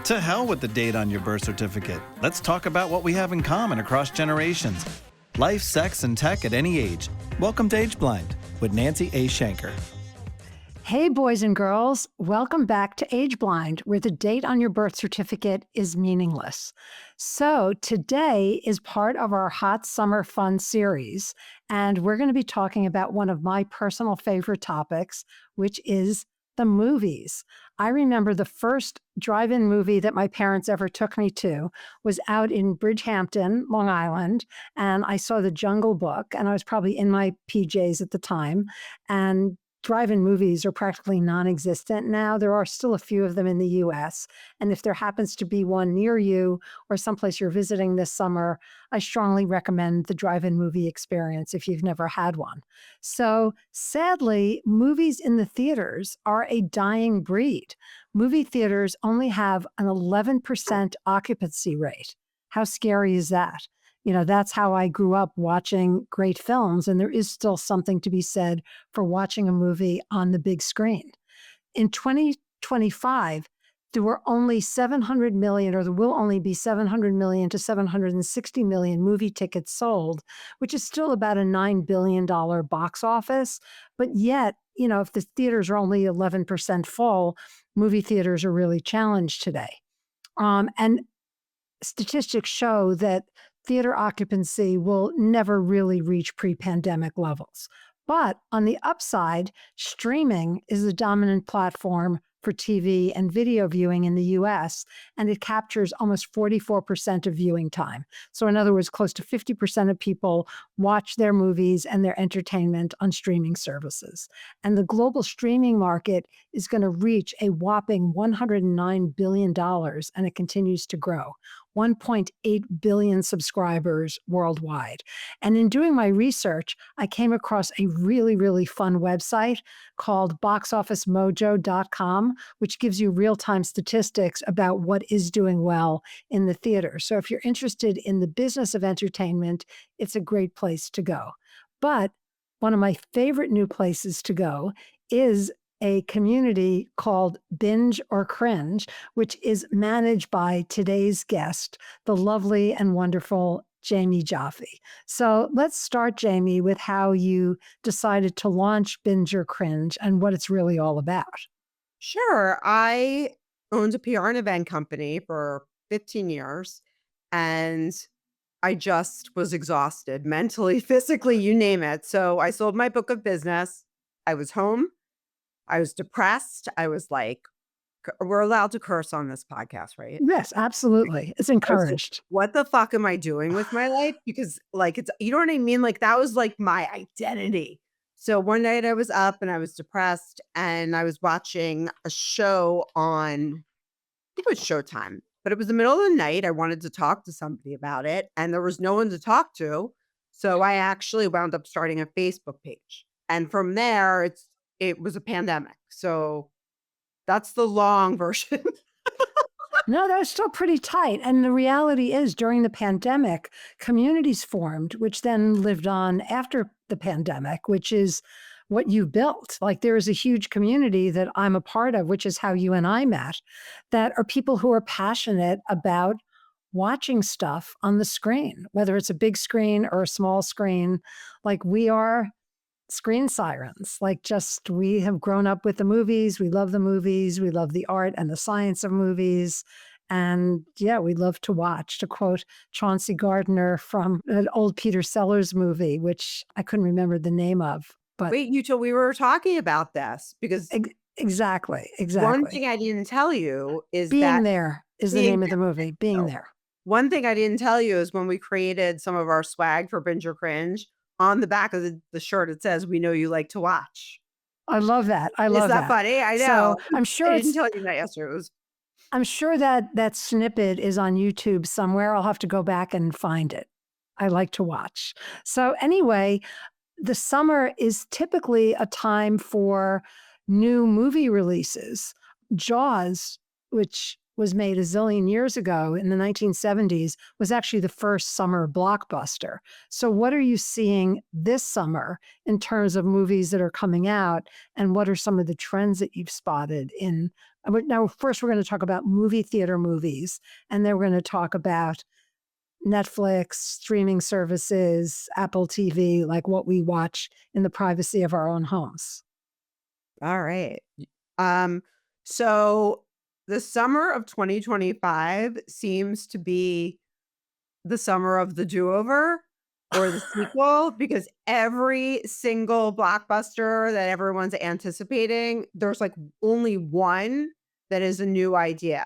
To hell with the date on your birth certificate. Let's talk about what we have in common across generations. Life, sex, and tech at any age. Welcome to Age Blind with Nancy A. Shenker. Hey, boys and girls. Welcome back to Age Blind, where the date on your birth certificate is meaningless. So today is part of our Hot Summer Fun series, and we're going to be talking about one of my personal favorite topics, which is the movies. I remember the first drive-in movie that my parents ever took me to was out in Bridgehampton, Long Island, and I saw The Jungle Book, and I was probably in my PJs at the time, and drive-in movies are practically non-existent now. There are still a few of them in the US. And if there happens to be one near you or someplace you're visiting this summer, I strongly recommend the drive-in movie experience if you've never had one. So sadly, movies in the theaters are a dying breed. Movie theaters only have an 11% occupancy rate. How scary is that? You know, that's how I grew up watching great films, and there is still something to be said for watching a movie on the big screen. In 2025, there were only 700 million, or there will only be 700 million to 760 million movie tickets sold, which is still about a $9 billion box office. But yet, you know, if the theaters are only 11% full, movie theaters are really challenged today. And statistics show that theater occupancy will never really reach pre-pandemic levels. But on the upside, streaming is the dominant platform for TV and video viewing in the US, and it captures almost 44% of viewing time. So in other words, close to 50% of people watch their movies and their entertainment on streaming services. And the global streaming market is going to reach a whopping $109 billion, and it continues to grow. 1.8 billion subscribers worldwide. And in doing my research, I came across a really, really fun website called boxofficemojo.com, which gives you real-time statistics about what is doing well in the theater. So if you're interested in the business of entertainment, it's a great place to go. But one of my favorite new places to go is a community called Binge or Cringe, which is managed by today's guest, the lovely and wonderful Jamie Jaffe. So let's start, Jamie, with how you decided to launch Binge or Cringe and what it's really all about. Sure. I owned a PR and event company for 15 years, and I just was exhausted mentally, physically, you name it. So I sold my book of business. I was home. I was depressed. I was like, we're allowed to curse on this podcast, right? Yes, absolutely. It's encouraged. What the fuck am I doing with my life? Because like, it's, you know what I mean? Like that was like my identity. So one night I was up and I was depressed and I was watching a show on, I think it was Showtime, but it was the middle of the night. I wanted to talk to somebody about it and there was no one to talk to. So I actually wound up starting a Facebook page. And from there, it was a pandemic. So that's the long version. No, that was still pretty tight. And the reality is, during the pandemic, communities formed, which then lived on after the pandemic, which is what you built. Like there is a huge community that I'm a part of, which is how you and I met, that are people who are passionate about watching stuff on the screen, whether it's a big screen or a small screen. Like we are screen sirens. Like just, we have grown up with the movies. We love the movies. We love the art and the science of movies. And yeah, we love to watch, to quote Chauncey Gardner from an old Peter Sellers movie, which I couldn't remember the name of. But wait, you till we were talking about this because exactly. One thing I didn't tell you is Being There is the name of the movie, Being There. One thing I didn't tell you is when we created some of our swag for Binge or Cringe, on the back of the shirt, it says, "We know you like to watch." I love that. I love that. Is that funny? I know. So I'm sure I didn't tell you that yesterday. I'm sure that snippet is on YouTube somewhere. I'll have to go back and find it. I like to watch. So anyway, the summer is typically a time for new movie releases. Jaws, which was made a zillion years ago in the 1970s was actually the first summer blockbuster. So what are you seeing this summer in terms of movies that are coming out? And what are some of the trends that you've spotted in? Now, first, we're going to talk about movie theater movies, and then we're going to talk about Netflix, streaming services, Apple TV, like what we watch in the privacy of our own homes. All right. So the summer of 2025 seems to be the summer of the do-over or the sequel because every single blockbuster that everyone's anticipating, there's like only one that is a new idea.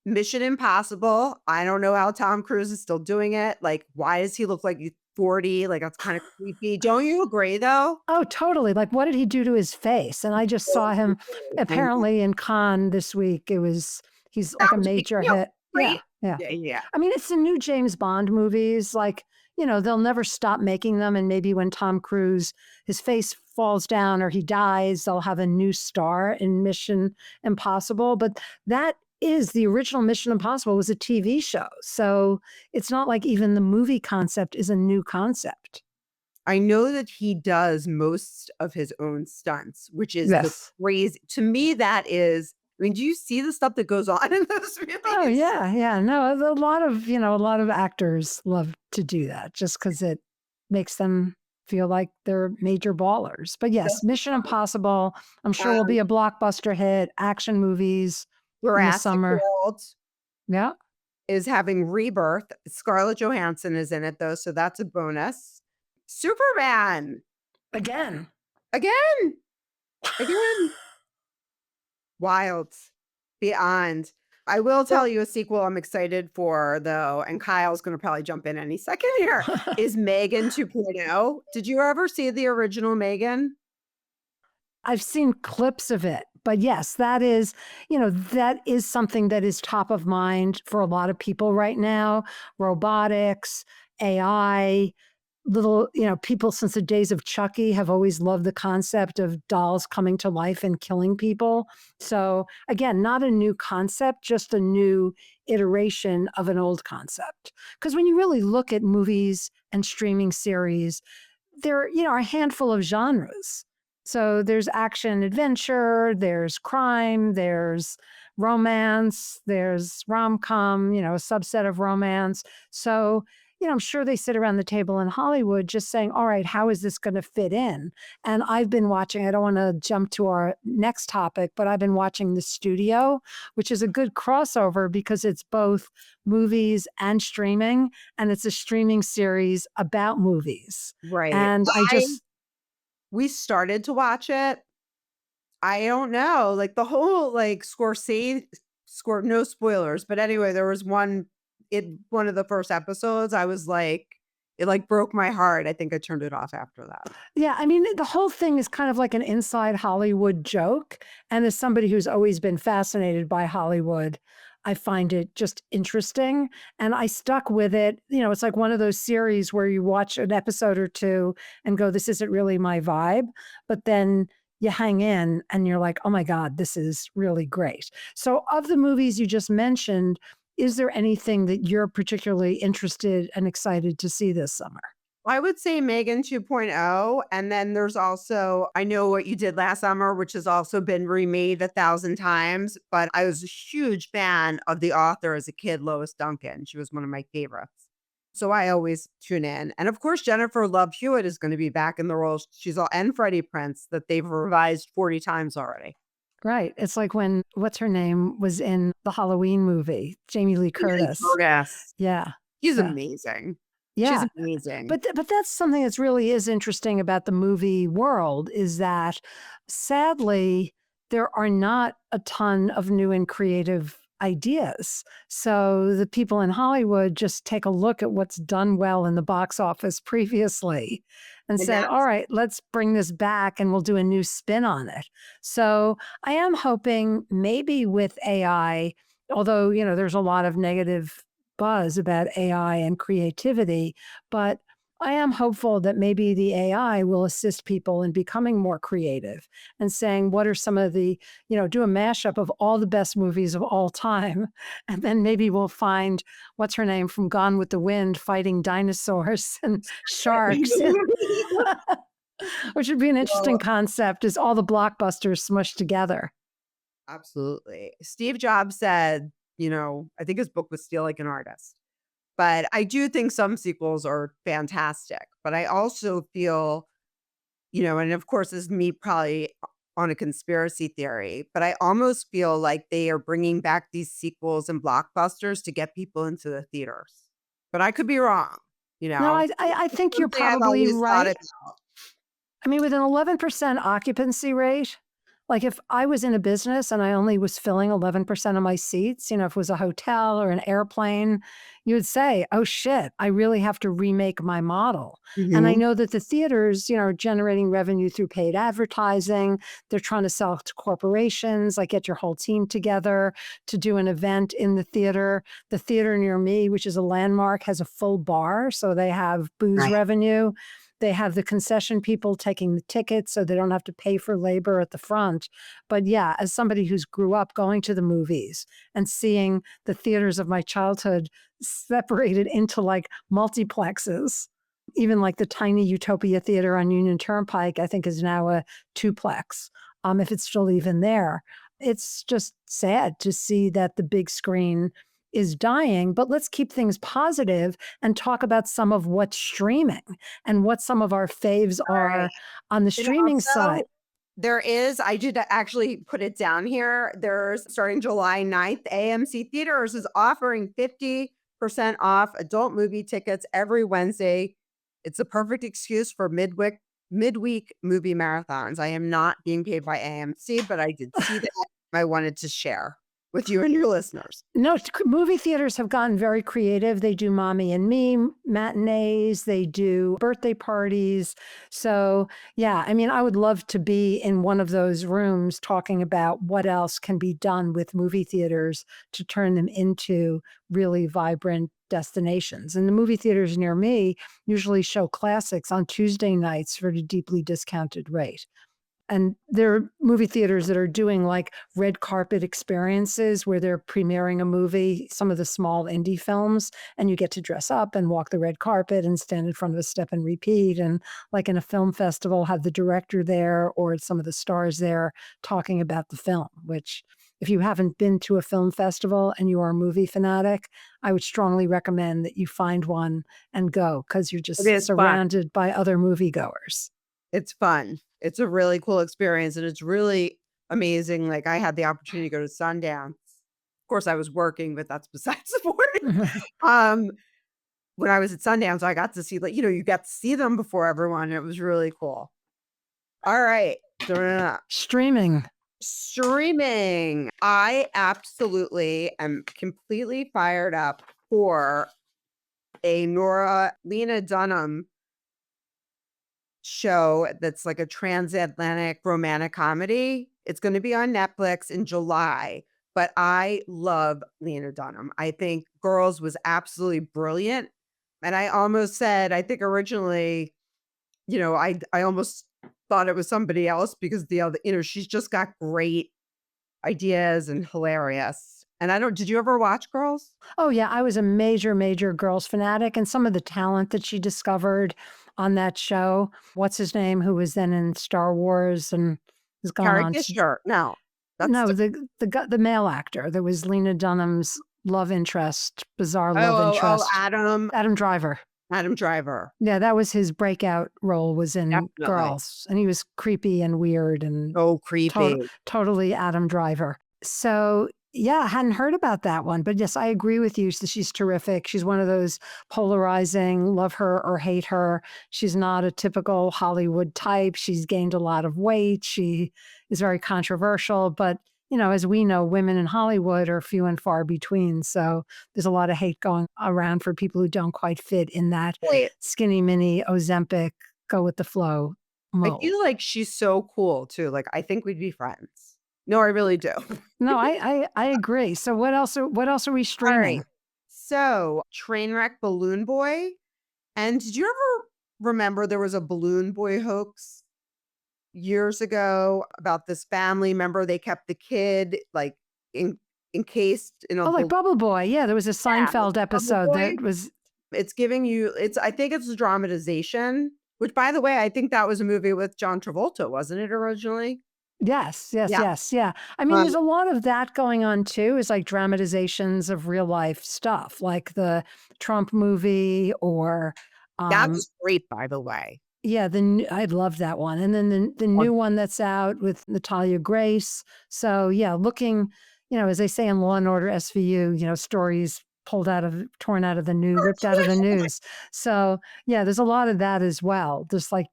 Mission Impossible. I don't know how Tom Cruise is still doing it. Like, why does he look like he's 40? Like, that's kind of creepy. Don't you agree, though? Oh, totally. Like, what did he do to his face? And I just saw him apparently in Cannes this week. He's like a major hit. Yeah, yeah. Yeah. I mean, it's the new James Bond movies. Like, they'll never stop making them. And maybe when Tom Cruise, his face falls down or he dies, they'll have a new star in Mission Impossible. But that is the original Mission Impossible was a TV show. So it's not like even the movie concept is a new concept. I know that he does most of his own stunts, which is the Yes. crazy. To me, that is. I mean, do you see the stuff that goes on in those movies? Oh yeah, yeah. No, a lot of actors love to do that just because it makes them feel like they're major ballers. But yes, Mission Impossible, I'm sure will be a blockbuster hit. Action movies in the Jurassic summer. World Yeah. is having rebirth. Scarlett Johansson is in it, though, so that's a bonus. Superman. Again. Again. Wild. Beyond. I will tell you a sequel I'm excited for, though, and Kyle's going to probably jump in any second here, is Megan 2.0. Did you ever see the original Megan? I've seen clips of it, but yes, that is something that is top of mind for a lot of people right now. Robotics, AI, people since the days of Chucky have always loved the concept of dolls coming to life and killing people. So again, not a new concept, just a new iteration of an old concept. Because when you really look at movies and streaming series, there are a handful of genres. So there's action adventure, there's crime, there's romance, there's rom-com, a subset of romance. So I'm sure they sit around the table in Hollywood just saying, all right, how is this going to fit in? And I've been watching, I don't want to jump to our next topic, but I've been watching The Studio, which is a good crossover because it's both movies and streaming, and it's a streaming series about movies. Right. And we started to watch it. I don't know, like the whole Scorsese, no spoilers, but anyway, there was one of the first episodes, I was like, it broke my heart. I think I turned it off after that. Yeah, I mean, the whole thing is kind of like an inside Hollywood joke. And as somebody who's always been fascinated by Hollywood, I find it just interesting. And I stuck with it. It's like one of those series where you watch an episode or two and go, this isn't really my vibe. But then you hang in and you're like, oh my God, this is really great. So of the movies you just mentioned, is there anything that you're particularly interested and excited to see this summer? I would say Megan 2.0. And then there's also, I Know What You Did Last Summer, which has also been remade 1,000 times. But I was a huge fan of the author as a kid, Lois Duncan. She was one of my favorites. So I always tune in. And of course, Jennifer Love Hewitt is going to be back in the role. And Freddie Prinze that they've revised 40 times already. Right. It's like when, what's her name, was in the Halloween movie, Jamie Lee Curtis. Yeah. He's amazing. Yeah. She's amazing. But that's something that's really is interesting about the movie world is that sadly, there are not a ton of new and creative ideas. So the people in Hollywood just take a look at what's done well in the box office previously and said, all right, let's bring this back and we'll do a new spin on it. So I am hoping maybe with AI, although, there's a lot of negative buzz about AI and creativity, but I am hopeful that maybe the AI will assist people in becoming more creative and saying, what are some of the, do a mashup of all the best movies of all time. And then maybe we'll find what's her name from Gone with the Wind fighting dinosaurs and sharks, which would be an interesting Well, concept is all the blockbusters smushed together. absolutely. Steve Jobs said, I think his book was Steal Like an Artist. But I do think some sequels are fantastic. But I also feel, and of course, this is me probably on a conspiracy theory, but I almost feel like they are bringing back these sequels and blockbusters to get people into the theaters. But I could be wrong, No, I think you're something I've probably always thought right. about. I mean, with an 11% occupancy rate, like if I was in a business and I only was filling 11% of my seats, if it was a hotel or an airplane, you would say, oh shit, I really have to remake my model. And I Mhm. know that the theaters, are generating revenue through paid advertising. They're trying to sell to corporations, like get your whole team together to do an event in the theater. The theater near me, which is a landmark, has a full bar. So they have booze Right. revenue. They have the concession people taking the tickets so they don't have to pay for labor at the front. But yeah, as somebody who's grew up going to the movies and seeing the theaters of my childhood separated into like multiplexes, even like the tiny Utopia Theater on Union Turnpike, I think is now a twoplex, if it's still even there. It's just sad to see that the big screen is dying, but let's keep things positive and talk about some of what's streaming and what some of our faves Right. are on the And streaming side. also, I did actually put it down here. There's starting July 9th, AMC Theaters is offering 50% off adult movie tickets every Wednesday. It's a perfect excuse for midweek movie marathons. I am not being paid by AMC, but I did see that. I wanted to share with you and your listeners. No, movie theaters have gotten very creative. They do mommy and me matinees, they do birthday parties. So, yeah, I mean, I would love to be in one of those rooms talking about what else can be done with movie theaters to turn them into really vibrant destinations. And the movie theaters near me usually show classics on Tuesday nights for a deeply discounted rate. And there are movie theaters that are doing like red carpet experiences where they're premiering a movie, some of the small indie films, and you get to dress up and walk the red carpet and stand in front of a step and repeat. And like in a film festival, have the director there or some of the stars there talking about the film, which if you haven't been to a film festival and you are a movie fanatic, I would strongly recommend that you find one and go because you're It just is fun. surrounded by other moviegoers. It's fun. It's a really cool experience, and it's really amazing. Like, I had the opportunity to go to Sundance. Of course, I was working, but that's besides the point. Um, when I was at Sundance, I got to see, like, you got to see them before everyone. And it was really cool. All right. Streaming. Streaming. I absolutely am completely fired up for a Lena Dunham show that's like a transatlantic romantic comedy. It's going to be on Netflix in July, but I love Lena Dunham. I think Girls was absolutely brilliant. And I almost said, I think originally, I almost thought it was somebody else because the other, she's just got great ideas and hilarious. And did you ever watch Girls? Oh, yeah. I was a major, major girls fanatic, and some of the talent that she discovered on that show. What's his name? Who was then in Star Wars and has gone Carrie on to. Fisher. No, that's No, the male actor that was Lena Dunham's love interest, bizarre love interest. Adam Driver. Adam Driver. Yeah, that was his breakout role was in Definitely. Girls, and he was creepy and weird and Oh, creepy. totally Adam Driver. So, yeah, I hadn't heard about that one, but yes, I agree with you. She's terrific. She's one of those polarizing, love her or hate her. She's not a typical Hollywood type. She's gained a lot of weight. She is very controversial, but as we know, women in Hollywood are few and far between. So there's a lot of hate going around for people who don't quite fit in that Wait, skinny mini Ozempic, go with the flow I mold. feel like she's so cool too. Like, I think we'd be friends. No, I really do. No, I agree. So what else are we All streaming? right. So, Trainwreck Balloon Boy. And did you ever remember there was a balloon boy hoax years ago about this family. Remember they kept the kid like in, encased in a Oh, like balloon. Bubble Boy. Yeah, there was a Seinfeld Bubble episode boy. that was, It's giving you I think it's a dramatization, which by the way, I think that was a movie with John Travolta, wasn't it originally? yes, yes, Yeah. yes, yeah. I mean, Um, there's a lot of that going on too, is like dramatizations of real life stuff, like the Trump movie or, that um, was great, by the way. yeah, I love that one. And then the Oh, new one that's out with Natalia Grace. So yeah, looking, as they say in Law and Order SVU, stories torn out of the news, ripped out of the news. So yeah, there's a lot of that as well. Just like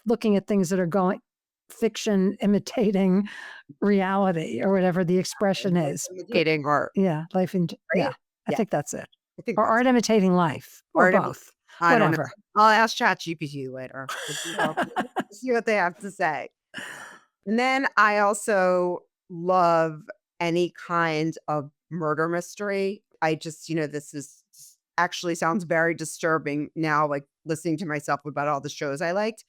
looking at things that are going fiction imitating reality or whatever the expression like is. But imitating art, yeah, yeah, right? I Yeah, think that's it. I think Or that's art imitating life or art. both, I don't know. whatever. I'll ask ChatGPT later. See what they have to say. And then I also love any kind of murder mystery. I just, this is actually sounds very disturbing now, like listening to myself about all the shows I liked.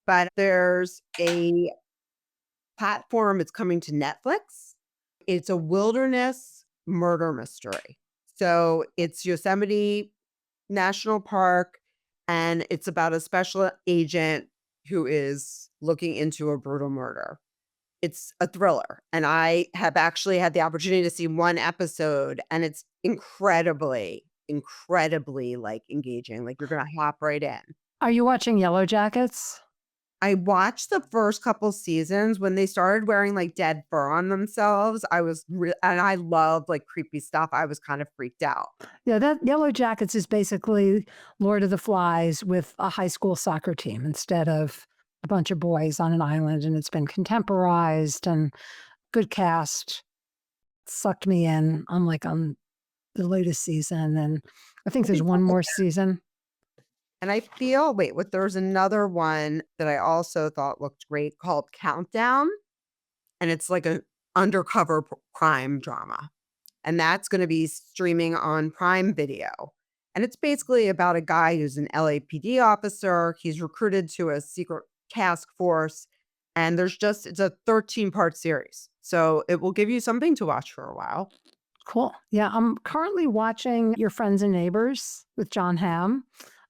But there's a platform, it's coming to Netflix. It's a wilderness murder mystery. So it's Yosemite National Park, and it's about a special agent who is looking into a brutal murder. It's a thriller, and I have actually had the opportunity to see one episode, and it's incredibly, incredibly, like, engaging, like, you're gonna hop right in. Are you watching Yellow Jackets? I watched the first couple seasons when they started wearing, like, dead fur on themselves, I was and I love, like, creepy stuff, I was kind of freaked out. Yeah, that Yellow Jackets is basically Lord of the Flies with a high school soccer team instead of a bunch of boys on an island, and it's been contemporized and good cast. Sucked me in. I'm like on the latest season, and I think Let me there's one double more season. And I feel there's another one that I also thought looked great called Countdown, and it's like a undercover crime drama. And that's gonna be streaming on Prime Video. And it's basically about a guy who's an LAPD officer. He's recruited to a secret task force, and it's a 13-part series. So it will give you something to watch for a while. Cool. Yeah, I'm currently watching Your Friends and Neighbors with John Hamm.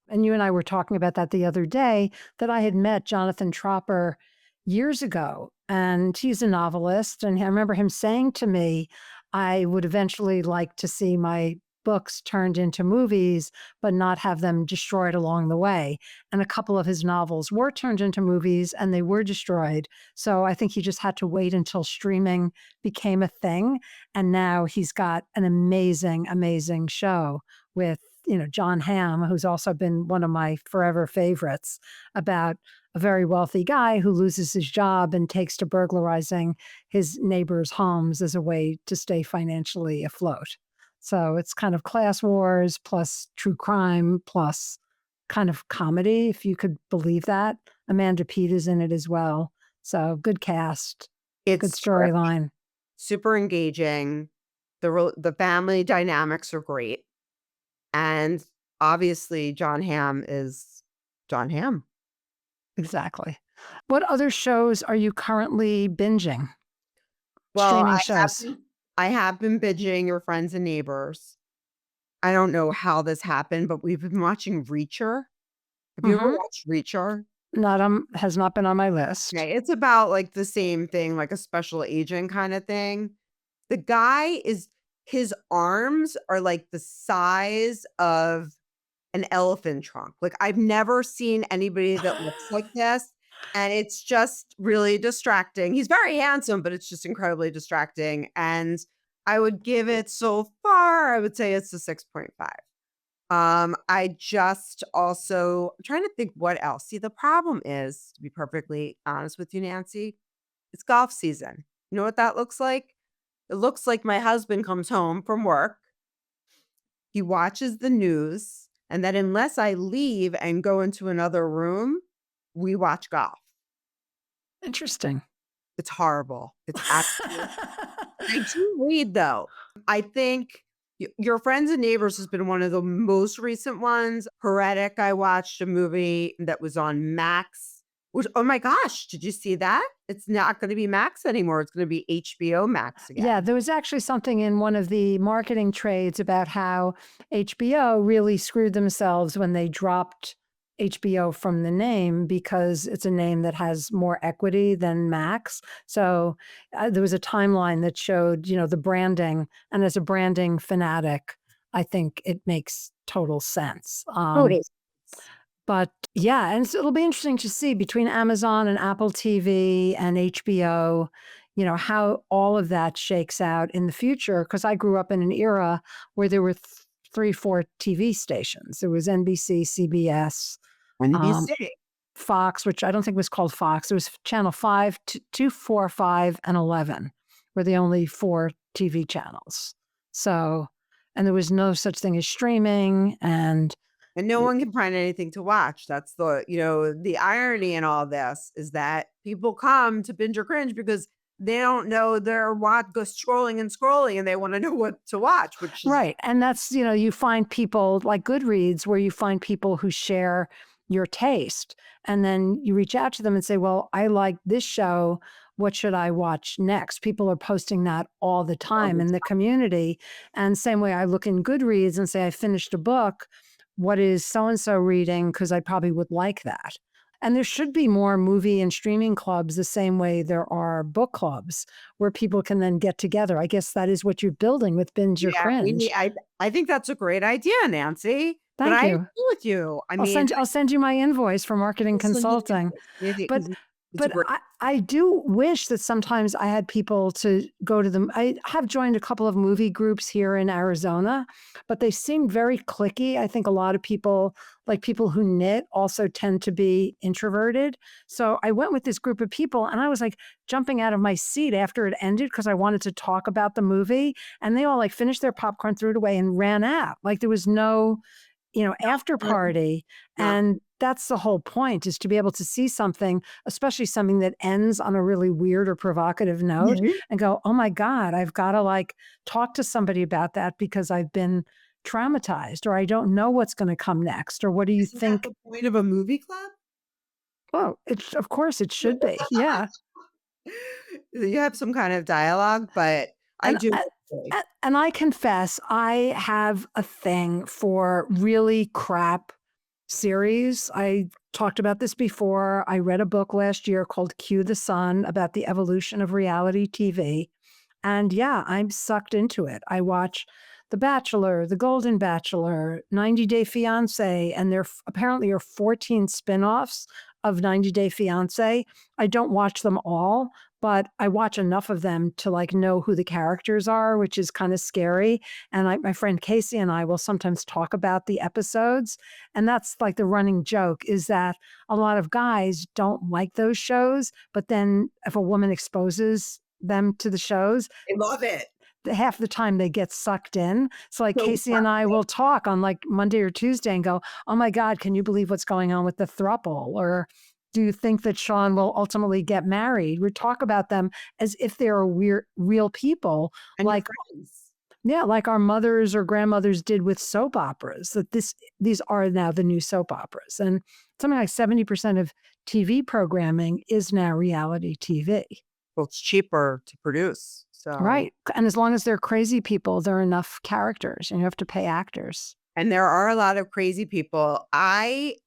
And you and I were talking about that the other day, that I had met Jonathan Tropper years ago. And he's a novelist. And I remember him saying to me, I would eventually like to see my books turned into movies, but not have them destroyed along the way. And a couple of his novels were turned into movies and they were destroyed. So I think he just had to wait until streaming became a thing. And now he's got an amazing, amazing show with John Hamm, who's also been one of my forever favorites, about a very wealthy guy who loses his job and takes to burglarizing his neighbors' homes as a way to stay financially afloat. So it's kind of class wars plus true crime plus kind of comedy, if you could believe that. Amanda Peet is in it as well. So good cast, good It's storyline. super engaging. The family dynamics are great. And obviously, John Hamm is John Hamm. Exactly. What other shows are you currently binging? Well, Streaming shows. I have been binging Your Friends and Neighbors. I don't know how this happened, but we've been watching Reacher. Have you ever Mhm. watched Reacher? Has not been on my list. Okay, it's about, like, the same thing, like a special agent kinda thing. The guy is his arms are, like, the size of an elephant trunk. Like, I've never seen anybody that looks like this, and it's just really distracting. He's very handsome, but it's just incredibly distracting, and I would give it so far, I would say it's a 6.5. I just also I'm trying to think what else. See, the problem is, to be perfectly honest with you, Nancy, it's golf season. You know what that looks like? It looks like my husband comes home from work, he watches the news, and then unless I leave and go into another room, we watch golf. Interesting. It's horrible. It's absolutely I do read though. I think Your Friends and Neighbors has been one of the most recent ones. Heretic, I watched a movie that was on Max, which, oh my gosh, did you see that? It's not gonna be Max anymore, it's gonna be HBO Max Yeah, again. there was actually something in one of the marketing trades about how HBO really screwed themselves when they dropped HBO from the name because it's a name that has more equity than Max. So there was a timeline that showed, the branding. And as a branding fanatic, I think it makes total sense. Oh, it is. But yeah, and so it'll be interesting to see between Amazon and Apple TV and HBO, how all of that shakes out in the future. Because I grew up in an era where there were three, four TV stations. There was NBC, CBS, um, NBC. Fox, which I don't think was called Fox. It was Channel 5, 2, 4, 5, and 11 were the only four TV channels. So, and there was no such thing as streaming. And And no one can find anything to watch. That's the irony in all this is that people come to binge or cringe because they don't know they're go scrolling and scrolling and they want to know what to watch, which is right. And that's, you find people like Goodreads where you find people who share your taste. And then you reach out to them and say, well, I like this show. What should I watch next? People are posting that all the all time the in the community. And same way I look in Goodreads and say, I finished a book. What is so and so reading? Because I probably would like that. And there should be more movie and streaming clubs the same way there are book clubs where people can then get together. I guess that is what you're building with Binge or yeah, we Cringe. need I think that's a great idea, Nancy. But Thank I you. agree with you. I I'll mean, send you my invoice for marketing I'll send you the consulting. invoice. Yeah, But 'cause it's a but great I do wish that sometimes I had people to go to them. I have joined a couple of movie groups here in Arizona, but they seem very cliquey. I think a lot of people, like people who knit, also tend to be introverted. So I went with this group of people and I was like jumping out of my seat after it ended because I wanted to talk about the movie. And they all like finished their popcorn, threw it away, and ran out. Like there was no after party. not And that's the whole point is to be able to see something, especially something that ends on a really weird or provocative note Mhm. and go, oh my God, I've got to like talk to somebody about that because I've been traumatized or I don't know what's going to come next. Or what do you Isn't that think? the point of a movie club? Oh, of course it should be. Yeah. You have some kind of dialogue, but I And do a agree. and I confess, I have a thing for really crap series. I talked about this before. I read a book last year called Cue the Sun about the evolution of reality TV. And yeah, I'm sucked into it. I watch The Bachelor, The Golden Bachelor, 90 Day Fiance, and there apparently are 14 spin-offs of 90 Day Fiance. I don't watch them all, but I watch enough of them to like know who the characters are, which is kind of scary. And my friend Casey and I will sometimes talk about the episodes. And that's like the running joke is that a lot of guys don't like those shows, but then if a woman exposes them to the shows, I love it. half the time they get sucked in. So like So Casey and I will talk on like Monday or Tuesday and go, oh my God, can you believe what's going on with the throuple? Or do you think that Sean will ultimately get married? We talk about them as if they're real people, and your like friends. yeah, like our mothers or grandmothers did with soap operas. That these are now the new soap operas, and something like 70% of TV programming is now reality TV. Well, it's cheaper to produce. So, Right. And as long as they're crazy people, there are enough characters and you have to pay actors. and there are a lot of crazy people.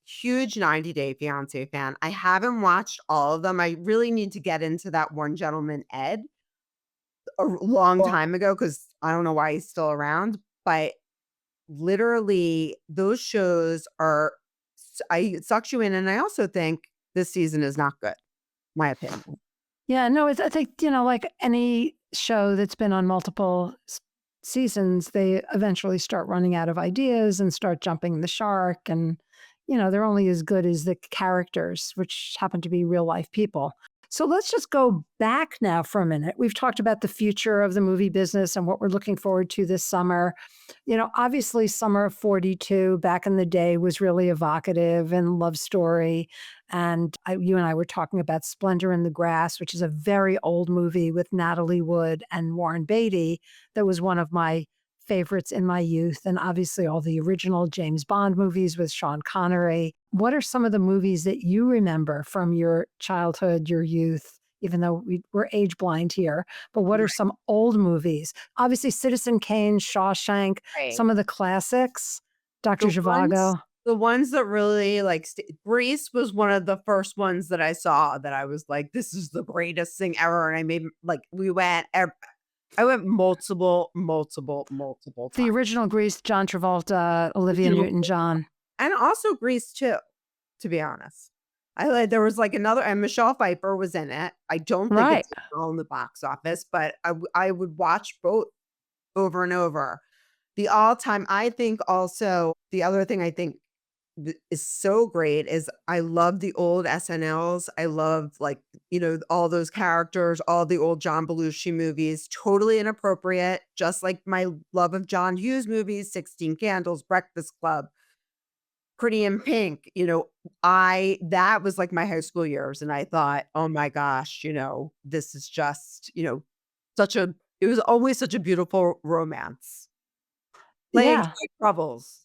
Huge 90 Day Fiance fan. I haven't watched all of them. I really need to get into that one gentleman, Ed, a long time ago because I don't know why he's still around. But literally, those shows it sucks you in. And I also think this season is not good, my opinion. Yeah, no, I think, like any show that's been on multiple seasons, they eventually start running out of ideas and start jumping the shark. And, they're only as good as the characters, which happen to be real life people. So let's just go back now for a minute. We've talked about the future of the movie business and what we're looking forward to this summer. Obviously, Summer of 42 back in the day was really evocative and love story. And you and I were talking about Splendor in the Grass, which is a very old movie with Natalie Wood and Warren Beatty. That was one of my favorites in my youth, and obviously all the original James Bond movies with Sean Connery. What are some of the movies that you remember from your childhood, your youth? Even though we're age blind here, but what are some old movies? Obviously, Citizen Kane, Shawshank, Right. some of the classics, Dr. The Zhivago. the ones that really like Grease was one of the first ones that I saw that I was like, this is the greatest thing ever. And I made like I went multiple The times. original Grease, John Travolta, Olivia You know, Newton-John. and also Grease too, to be honest. I like there was like another, and Michelle Pfeiffer was in it. I don't think Right. it's well in the box office, but I would watch both over and over. The all-time, I think also the other thing I think is so great is I love the old SNLs. I love like, all those characters, all the old John Belushi movies, totally inappropriate, just like my love of John Hughes movies, 16 Candles, Breakfast Club, Pretty in Pink. That was like my high school years. And I thought, oh my gosh, this is just, it was always such a beautiful romance. Playing Yeah. Joy Troubles.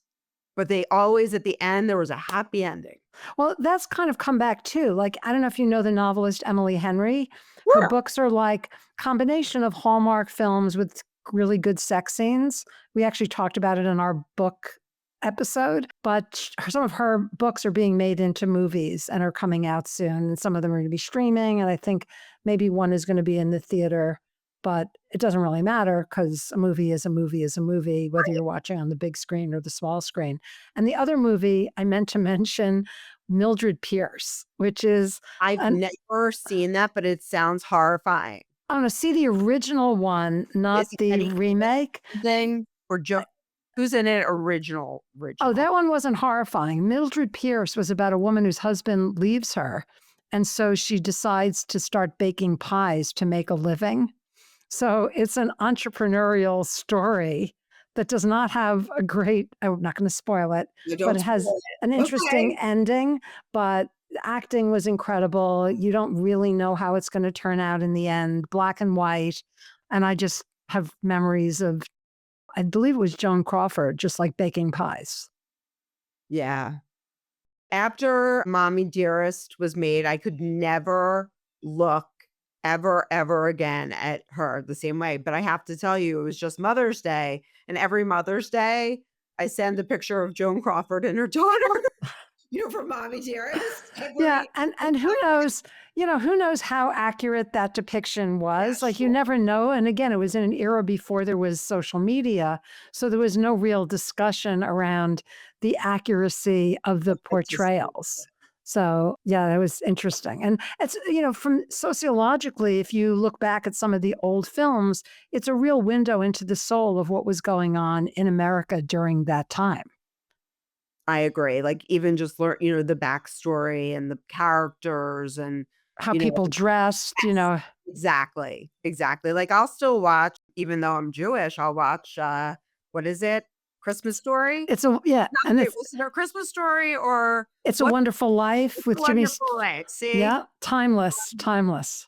But they always, at the end, there was a happy ending. Well, that's kind of come back too. Like, I don't know if you know the novelist Emily Henry. Her Yeah. books are like combination of Hallmark films with really good sex scenes. We actually talked about it in our book episode, but some of her books are being made into movies and are coming out soon. And some of them are going to be streaming. And I think maybe one is going to be in the theater, but it doesn't really matter because a movie is a movie is a movie, whether you're watching on the big screen or the small screen. And the other movie I meant to mention, Mildred Pierce, which is, I've an, never seen that, but it sounds horrifying. I want to see the original one, not Is it the Eddie remake. thing or Joe? Who's in it? Oh, Original. that one wasn't horrifying. Mildred Pierce was about a woman whose husband leaves her. And so she decides to start baking pies to make a living. So it's an entrepreneurial story that does not have a great, I'm not going to spoil it, No, but don't it has spoil an interesting ending, but the acting was incredible. You don't really know how it's going to turn out in the end, black and white. And I just have memories of, I believe it was Joan Crawford, just like baking pies. Yeah. After Mommy Dearest was made, I could never look ever again at her the same way. But I have to tell you, it was just Mother's Day. And every Mother's Day, I send a picture of Joan Crawford and her daughter, from Mommy Dearest. Yeah. And who knows, who knows how accurate that depiction was. Yeah, Like you sure. never know. And again, it was in an era before there was social media. So there was no real discussion around the accuracy of the portrayals. So yeah, that was interesting. And it's, from sociologically, if you look back at some of the old films, it's a real window into the soul of what was going on in America during that time. I agree. Like even just learn, the backstory and the characters and How people dressed, Exactly. Like I'll still watch, even though I'm Jewish, I'll watch what is it? Christmas Story? and Was it a Christmas Story or It's a what? Wonderful Life with Jimmy. Wonderful Life. See? Yeah, timeless. Timeless.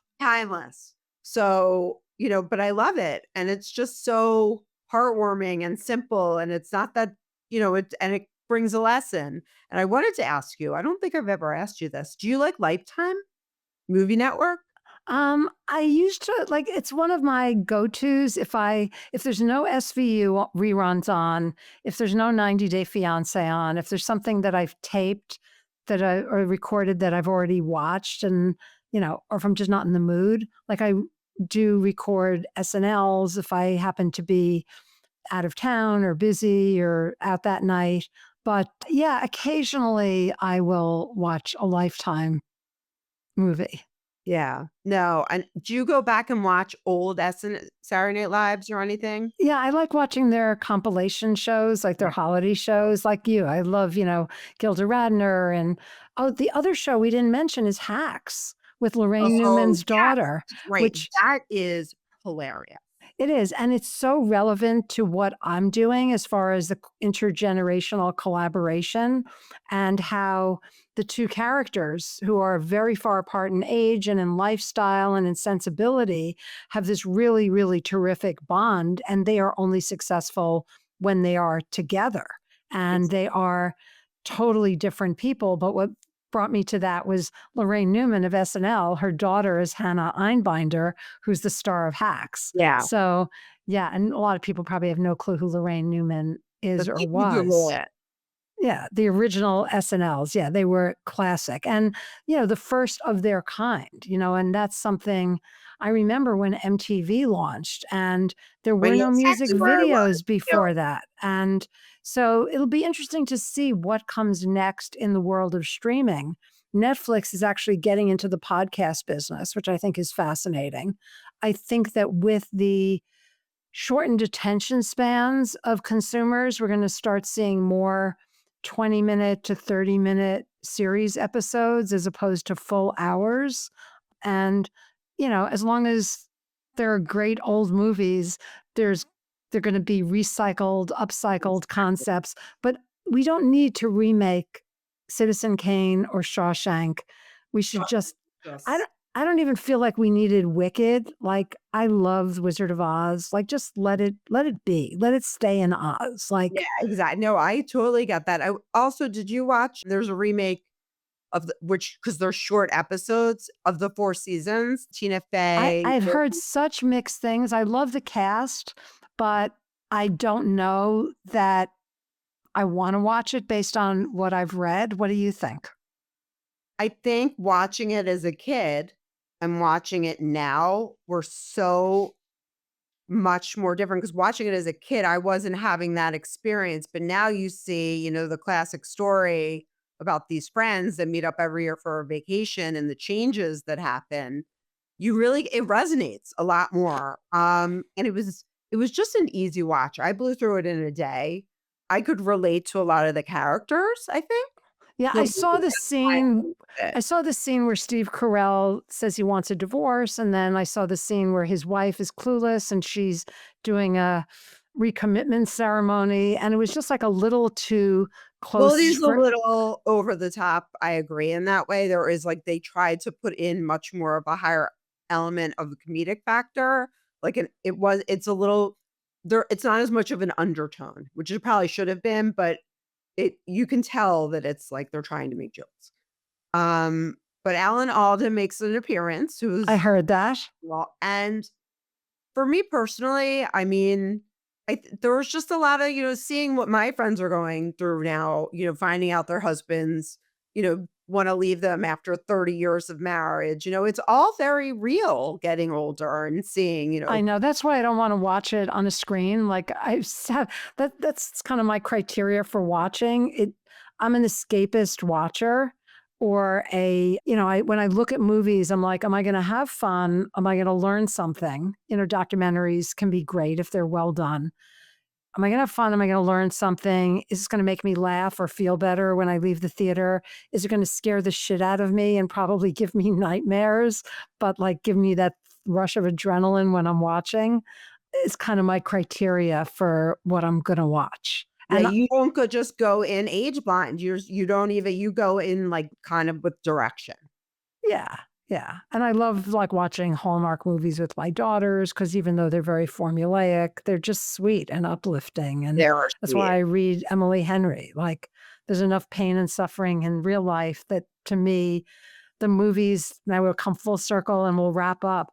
So, but I love it. And it's just so heartwarming and simple. And it's not that, it brings a lesson. And I wanted to ask you, I don't think I've ever asked you this. Do you like Lifetime Movie Network? I used to like it's one of my go-tos if there's no SVU reruns on, if there's no 90 Day Fiance on, if there's something that I've taped or recorded that I've already watched and, or if I'm just not in the mood, like I do record SNLs if I happen to be out of town or busy or out that night. But yeah, occasionally I will watch a Lifetime movie. Yeah. No. And do you go back and watch old Saturday Night Lives or anything? Yeah, I like watching their compilation shows, like their holiday shows, like you. I love, Gilda Radner. And the other show we didn't mention is Hacks with Lorraine Newman's daughter. Right. Which That is hilarious. It is. And it's so relevant to what I'm doing as far as the intergenerational collaboration and how the two characters, who are very far apart in age and in lifestyle and in sensibility, have this really, really terrific bond. And they are only successful when they are together. And they are totally different people. But what brought me to that was Lorraine Newman of SNL. Her daughter is Hannah Einbinder, who's the star of Hacks. Yeah. So, yeah, and a lot of people probably have no clue who Lorraine Newman is But or you Google was. it. Yeah, the original SNLs. Yeah, they were classic. And, the first of their kind, and that's something I remember when MTV launched and there When were you no text music me where I was, videos before that. And so it'll be interesting to see what comes next in the world of streaming. Netflix is actually getting into the podcast business, which I think is fascinating. I think that with the shortened attention spans of consumers, we're going to start seeing more 20-minute to 30-minute series episodes as opposed to full hours. And, as long as there are great old movies, they're going to be recycled, upcycled concepts. But we don't need to remake Citizen Kane or Shawshank. We should just, I Yes. don't, I don't even feel like we needed Wicked. Like, I love The Wizard of Oz. Like, just let it be. Let it stay in Oz. Yeah, Like, exactly. No, I totally get that. Also, did you watch there's a remake of which because they're short episodes of the 4 seasons, Tina Fey. I've heard such mixed things. I love the cast, but I don't know that I want to watch it based on what I've read. What do you think? I think watching it as a kid and watching it now were so much more different because watching it as a kid, I wasn't having that experience. But now you see, the classic story about these friends that meet up every year for a vacation and the changes that happen. It resonates a lot more. And it was just an easy watch. I blew through it in a day. I could relate to a lot of the characters, I think. Yeah, So that's why I liked I it. saw the scene where Steve Carell says he wants a divorce, and then I saw the scene where his wife is clueless and she's doing a recommitment ceremony, and it was just like a little too Well, it close is a for. little over the top. I agree in that way. There is they tried to put in much more of a higher element of the comedic factor. It's a little there. It's not as much of an undertone, which it probably should have been, but you can tell that it's like they're trying to make jokes. Um, but Alan Alda makes an appearance, I who's heard that. well, and for me personally, I mean, there was just a lot of, seeing what my friends are going through now, finding out their husbands, want to leave them after 30 years of marriage. It's all very real getting older and seeing, I know. That's why I don't want to watch it on a screen. Like that's kind of my criteria for watching it. I'm an escapist watcher or when I look at movies, I'm like, am I going to have fun? Am I going to learn something? Documentaries can be great if they're well done. Am I going to have fun? Am I going to learn something? Is this going to make me laugh or feel better when I leave the theater? Is it going to scare the shit out of me and probably give me nightmares, but like give me that rush of adrenaline when I'm watching? Is kind of my criteria for what I'm going to watch. yeah, And you don't just go in age blind. You don't even, you go in like kind of with direction. yeah, yeah. And I love like watching Hallmark movies with my daughters because even though they're very formulaic, they're just sweet and uplifting. And There are that's why sweet. I read Emily Henry. Like there's enough pain and suffering in real life that to me, the movies, now we'll come full circle and we'll wrap up,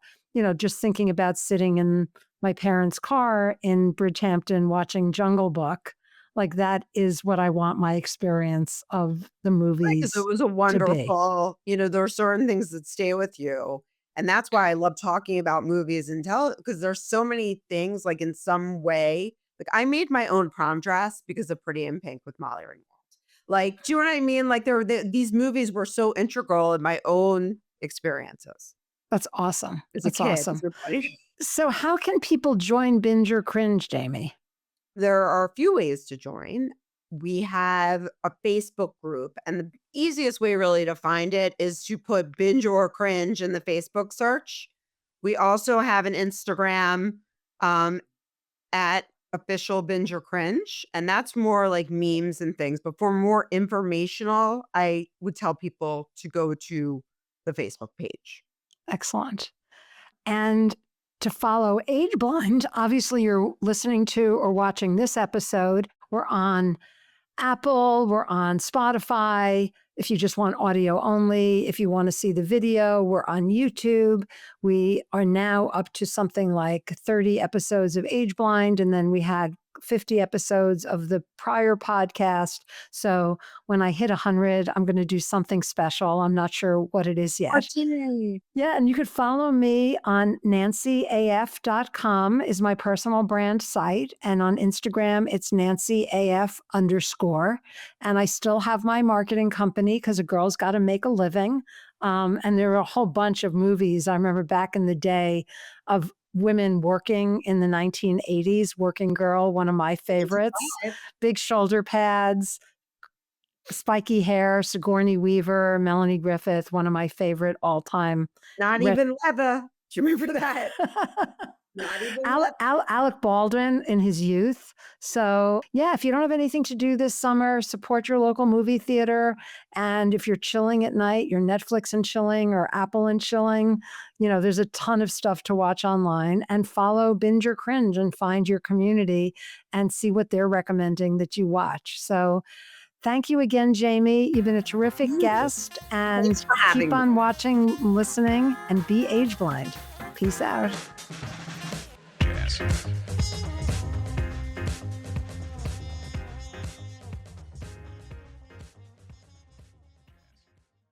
just thinking about sitting in my parents' car in Bridgehampton watching Jungle Book. Like that is what I want my experience of the Right, 'cause it movies was a to be. wonderful there are certain things that stay with you, and that's why I love talking about movies and because there's so many things, like, in some way I made my own prom dress because of Pretty in Pink with Molly Ringwald. Like, do you know what I mean? Like, there were these movies were so integral in my own experiences That's awesome. as a That's kid, awesome. everybody. So how can people join Binge or Cringe, Jamie? There are a few ways to join. We have a Facebook group, and the easiest way really to find it is to put binge or cringe in the Facebook search. We also have an Instagram. um, at official binge or cringe. And that's more like memes and things. But for more informational, I would tell people to go to the Facebook page. Excellent. And to follow Age Blind, obviously you're listening to or watching this episode. We're on Apple, we're on Spotify. If you just want audio only, if you want to see the video, we're on YouTube. We are now up to something like 30 episodes of Age Blind, and then we had 50 episodes of the prior podcast. So when I hit 100, I'm going to do something special. I'm not sure what it is yet. Yeah, and you could follow me on nancyaf.com is my personal brand site. And on Instagram, it's nancyaf_. And I still have my marketing company because a girl's got to make a living. And there are a whole bunch of movies. I remember back in the day of women working in the 1980s, Working Girl, one of my favorites, big shoulder pads, spiky hair, Sigourney Weaver, Melanie Griffith, one of my favorite all-time. Not even leather. Do you remember that? Not even Alec Baldwin in his youth. So yeah, if you don't have anything to do this summer, support your local movie theater. And if you're chilling at night, you're Netflix and chilling or Apple and chilling, there's a ton of stuff to watch online, and follow Binge or Cringe and find your community and see what they're recommending that you watch. So thank you again, Jamie. You've been a terrific guest, and keep on watching, listening, and be age blind. Peace out. Yes.